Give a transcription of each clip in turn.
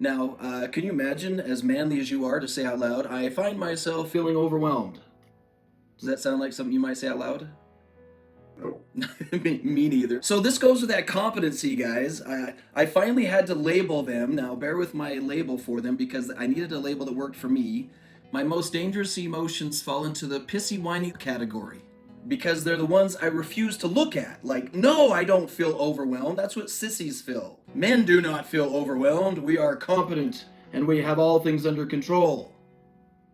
Now, can you imagine, as manly as you are, to say out loud, I find myself feeling overwhelmed? Does that sound like something you might say out loud? No. Me neither. So this goes with that competency, guys. I finally had to label them. Now, bear with my label for them because I needed a label that worked for me. My most dangerous emotions fall into the pissy, whiny category because they're the ones I refuse to look at. Like, no, I don't feel overwhelmed. That's what sissies feel. Men do not feel overwhelmed. We are competent and we have all things under control.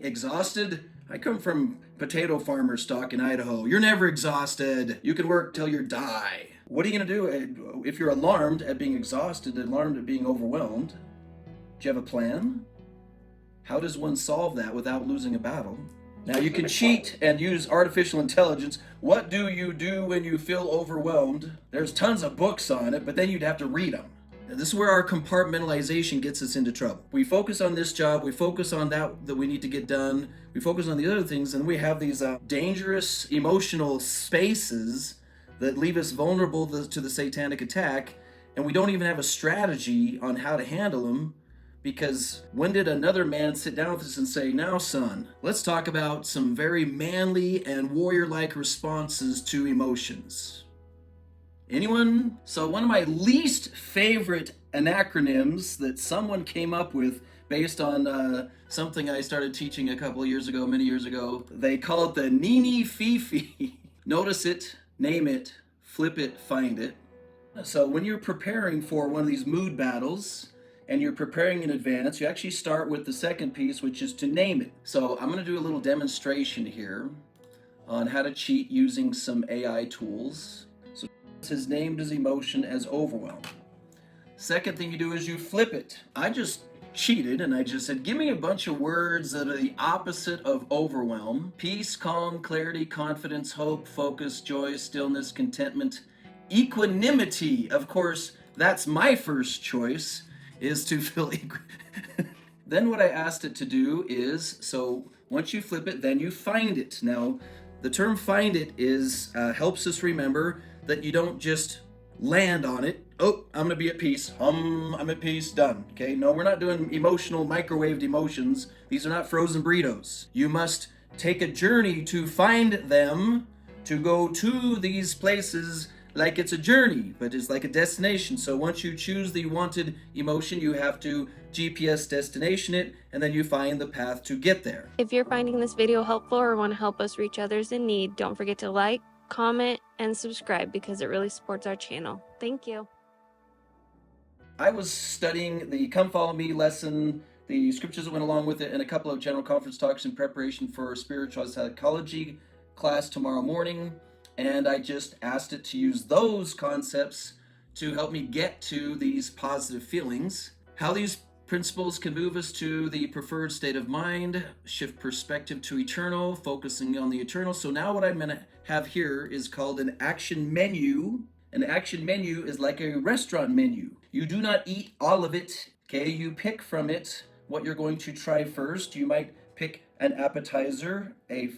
Exhausted? I come from potato farmer stock in Idaho. You're never exhausted. You can work till you die. What are you going to do if you're alarmed at being exhausted, alarmed at being overwhelmed? Do you have a plan? How does one solve that without losing a battle? Now, you can cheat and use artificial intelligence. What do you do when you feel overwhelmed? There's tons of books on it, but then you'd have to read them. This is where our compartmentalization gets us into trouble. We focus on this job, we focus on that we need to get done, we focus on the other things, and we have these dangerous emotional spaces that leave us vulnerable to the satanic attack, and we don't even have a strategy on how to handle them, because when did another man sit down with us and say, now son, let's talk about some very manly and warrior-like responses to emotions? Anyone? So one of my least favorite acronyms that someone came up with based on something I started teaching a couple of years ago, many years ago, they call it the Nini Fifi. Notice it, name it, flip it, find it. So when you're preparing for one of these mood battles and you're preparing in advance, you actually start with the second piece, which is to name it. So I'm going to do a little demonstration here on how to cheat using some AI tools. Has named his emotion as overwhelm. Second thing you do is you flip it. I just cheated and I just said, give me a bunch of words that are the opposite of overwhelm. Peace, calm, clarity, confidence, hope, focus, joy, stillness, contentment, equanimity. Of course, that's my first choice, is to feel Then what I asked it to do is, so once you flip it, then you find it. Now, the term find it is helps us remember that you don't just land on it. Oh, I'm gonna be at peace. I'm at peace, done. Okay, no, we're not doing emotional, microwaved emotions. These are not frozen burritos. You must take a journey to find them, to go to these places like it's a journey, but it's like a destination. So once you choose the wanted emotion, you have to GPS destination it, and then you find the path to get there. If you're finding this video helpful or want to help us reach others in need, don't forget to like, comment, and subscribe because it really supports our channel. Thank you. I was studying the Come Follow Me lesson, the scriptures that went along with it, and a couple of general conference talks in preparation for spiritual psychology class tomorrow morning. And I just asked it to use those concepts to help me get to these positive feelings. How these principles can move us to the preferred state of mind, shift perspective to eternal, focusing on the eternal. So now what I'm going to have here is called an action menu. An action menu is like a restaurant menu. You do not eat all of it, okay? You pick from it what you're going to try first. You might pick an appetizer, a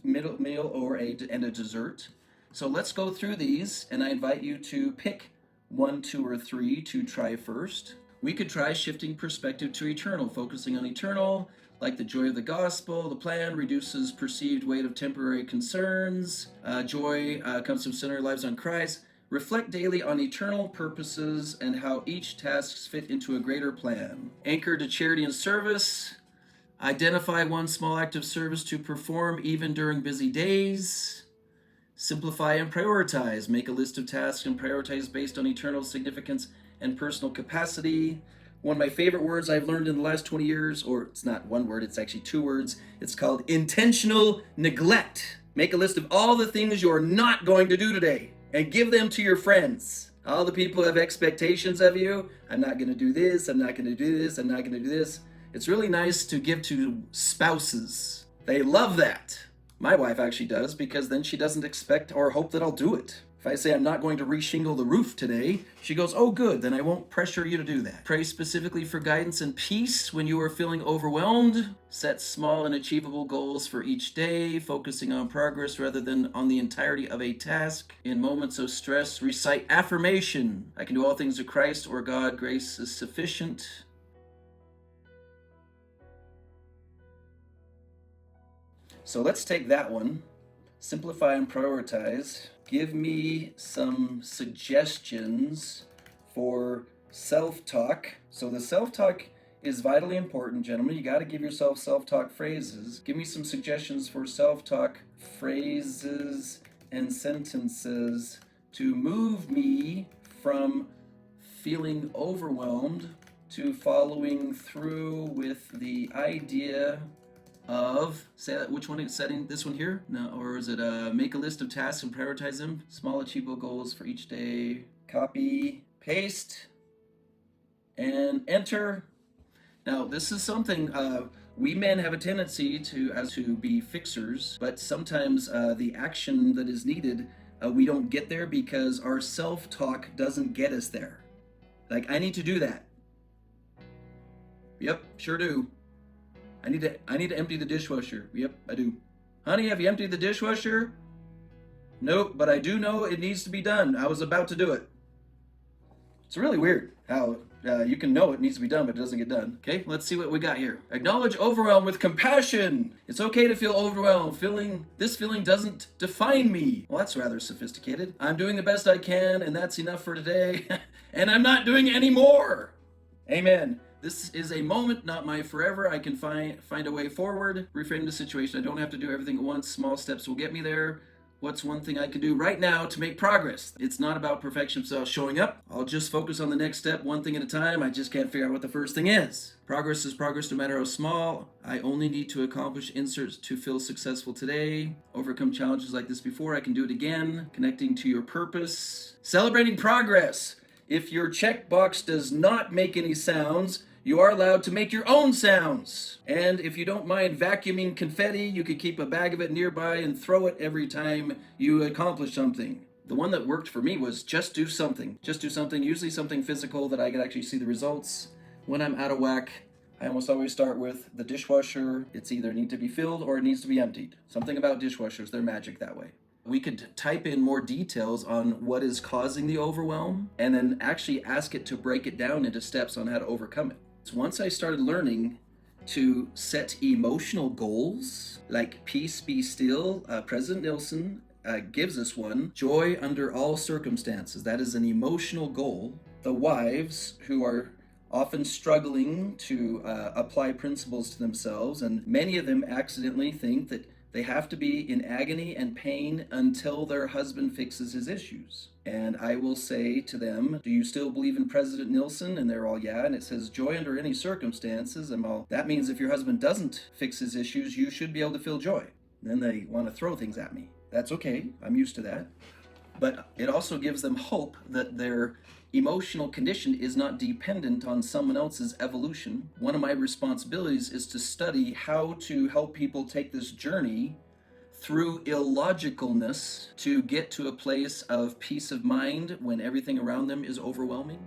middle meal, or and a dessert. So let's go through these, and I invite you to pick 1, 2, or 3 to try first. We could try shifting perspective to eternal, focusing on eternal, like the joy of the gospel. The plan reduces perceived weight of temporary concerns. Joy comes from centering lives on Christ. Reflect daily on eternal purposes and how each task fit into a greater plan. Anchor to charity and service. Identify one small act of service to perform even during busy days. Simplify and prioritize. Make a list of tasks and prioritize based on eternal significance and personal capacity. One of my favorite words I've learned in the last 20 years, or it's not one word, it's actually 2 words. It's called intentional neglect. Make a list of all the things you're not going to do today and give them to your friends. All the people who have expectations of you. I'm not going to do this, I'm not going to do this, I'm not going to do this. It's really nice to give to spouses. They love that. My wife actually does, because then she doesn't expect or hope that I'll do it. If I say I'm not going to reshingle the roof today, she goes, oh good, then I won't pressure you to do that. Pray specifically for guidance and peace when you are feeling overwhelmed. Set small and achievable goals for each day, focusing on progress rather than on the entirety of a task. In moments of stress, recite affirmation. I can do all things through Christ or God, grace is sufficient. So let's take that one. Simplify and prioritize. Give me some suggestions for self-talk. So the self-talk is vitally important, gentlemen. You got to give yourself self-talk phrases. Give me some suggestions for self-talk phrases and sentences to move me from feeling overwhelmed to following through with the idea of, say that, which one is setting, this one here? No, or is it make a list of tasks and prioritize them? Small achievable goals for each day. Copy, paste, and enter. Now, this is something we men have a tendency to be fixers, but sometimes the action that is needed, we don't get there because our self-talk doesn't get us there. Like, I need to do that. Yep, sure do. I need to empty the dishwasher. Yep, I do. Honey, have you emptied the dishwasher? Nope, but I do know it needs to be done. I was about to do it. It's really weird how you can know it needs to be done, but it doesn't get done. Okay, let's see what we got here. Acknowledge overwhelm with compassion. It's okay to feel overwhelmed. This feeling doesn't define me. Well, that's rather sophisticated. I'm doing the best I can, and that's enough for today. And I'm not doing any more. Amen. This is a moment, not my forever. I can find a way forward. Reframe the situation. I don't have to do everything at once. Small steps will get me there. What's one thing I can do right now to make progress? It's not about perfection without showing up. I'll just focus on the next step, one thing at a time. I just can't figure out what the first thing is. Progress is progress no matter how small. I only need to accomplish inserts to feel successful today. Overcome challenges like this before. I can do it again. Connecting to your purpose. Celebrating progress. If your checkbox does not make any sounds, you are allowed to make your own sounds. And if you don't mind vacuuming confetti, you could keep a bag of it nearby and throw it every time you accomplish something. The one that worked for me was just do something. Just do something, usually something physical that I could actually see the results. When I'm out of whack, I almost always start with the dishwasher. It's either need to be filled or it needs to be emptied. Something about dishwashers, they're magic that way. We could type in more details on what is causing the overwhelm and then actually ask it to break it down into steps on how to overcome it. So once I started learning to set emotional goals, like peace be still, President Nelson gives us one, joy under all circumstances. That is an emotional goal. The wives who are often struggling to apply principles to themselves, and many of them accidentally think that they have to be in agony and pain until their husband fixes his issues. And I will say to them, do you still believe in President Nelson? And they're all, yeah. And it says, joy under any circumstances. And all, that means if your husband doesn't fix his issues, you should be able to feel joy. Then they want to throw things at me. That's okay. I'm used to that. But it also gives them hope that their emotional condition is not dependent on someone else's evolution. One of my responsibilities is to study how to help people take this journey through illogicalness to get to a place of peace of mind when everything around them is overwhelming.